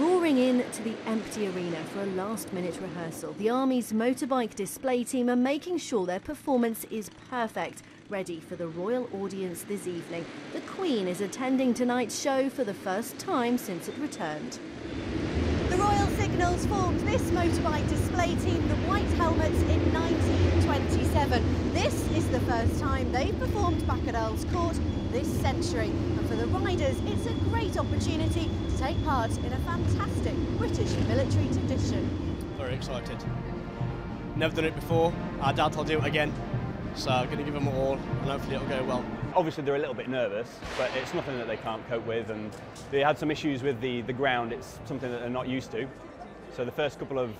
roaring in to the empty arena for a last-minute rehearsal. The Army's motorbike display team are making sure their performance is perfect, ready for the royal audience this evening. The Queen is attending tonight's show for the first time since it returned. The Royal Signals formed this motorbike display team, the White Helmets, in 1927. This is the first time they've performed back at Earl's Court this century. And for the riders, it's a great opportunity to take part in a fantastic British military tradition. Very excited. Never done it before. I doubt I'll do it again. So I'm going to give them all and hopefully it'll go well. Obviously they're a little bit nervous, but it's nothing that they can't cope with, and they had some issues with the ground. It's something that they're not used to. So the first couple of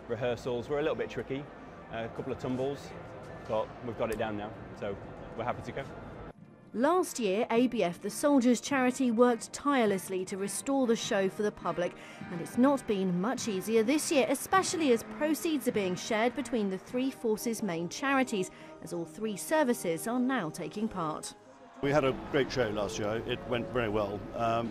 rehearsals were a little bit tricky, a couple of tumbles, but we've got it down now, so we're happy to go. Last year, ABF, the Soldiers' Charity, worked tirelessly to restore the show for the public, and it's not been much easier this year, especially as proceeds are being shared between the three forces' main charities, as all three services are now taking part. We had a great show last year. It went very well,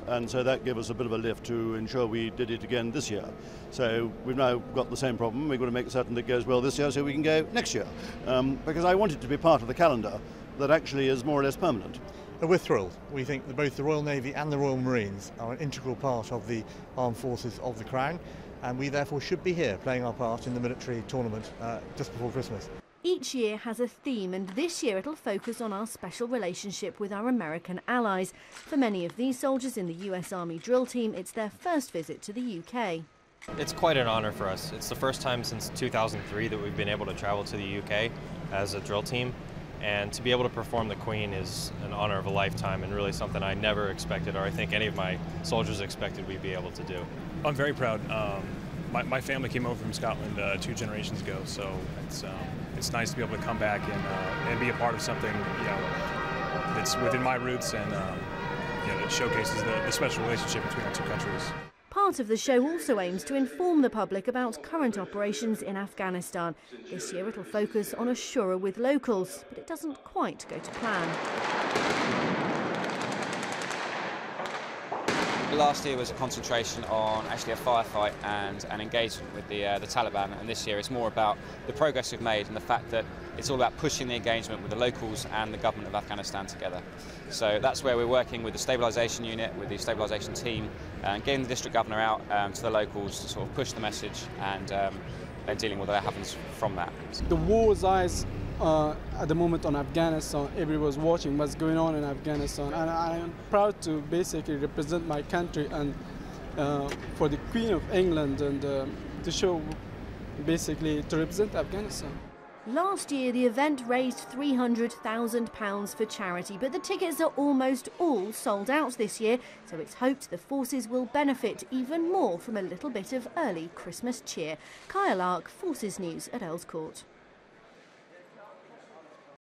and so that gave us a bit of a lift to ensure we did it again this year. So we've now got the same problem. We've got to make certain that it goes well this year so we can go next year, because I want it to be part of the calendar that actually is more or less permanent. We're thrilled. We think that both the Royal Navy and the Royal Marines are an integral part of the armed forces of the Crown, and we therefore should be here playing our part in the military tournament just before Christmas. Each year has a theme, and this year it'll focus on our special relationship with our American allies. For many of these soldiers in the US Army drill team, it's their first visit to the UK. It's quite an honor for us. It's the first time since 2003 that we've been able to travel to the UK as a drill team. And to be able to perform the Queen is an honor of a lifetime, and really something I never expected, or I think any of my soldiers expected we'd be able to do. I'm very proud. My family came over from Scotland 2 generations ago, so it's nice to be able to come back and be a part of something, you know, that's within my roots, and you know, that showcases the special relationship between our two countries. Part of the show also aims to inform the public about current operations in Afghanistan. This year it'll focus on a shura with locals, but it doesn't quite go to plan. Last year was a concentration on actually a firefight and an engagement with the Taliban, and this year it's more about the progress we've made and the fact that it's all about pushing the engagement with the locals and the government of Afghanistan together. So that's where we're working with the stabilisation unit, with the stabilisation team, and getting the district governor out to the locals to sort of push the message and dealing with what happens from that. The world's eyes at the moment on Afghanistan. Everyone's watching what's going on in Afghanistan, and I am proud to basically represent my country and for the Queen of England, and to show, basically, to represent Afghanistan. Last year the event raised £300,000 for charity, but the tickets are almost all sold out this year, so it's hoped the forces will benefit even more from a little bit of early Christmas cheer. Kyle Lark, Forces News at Earl's Court.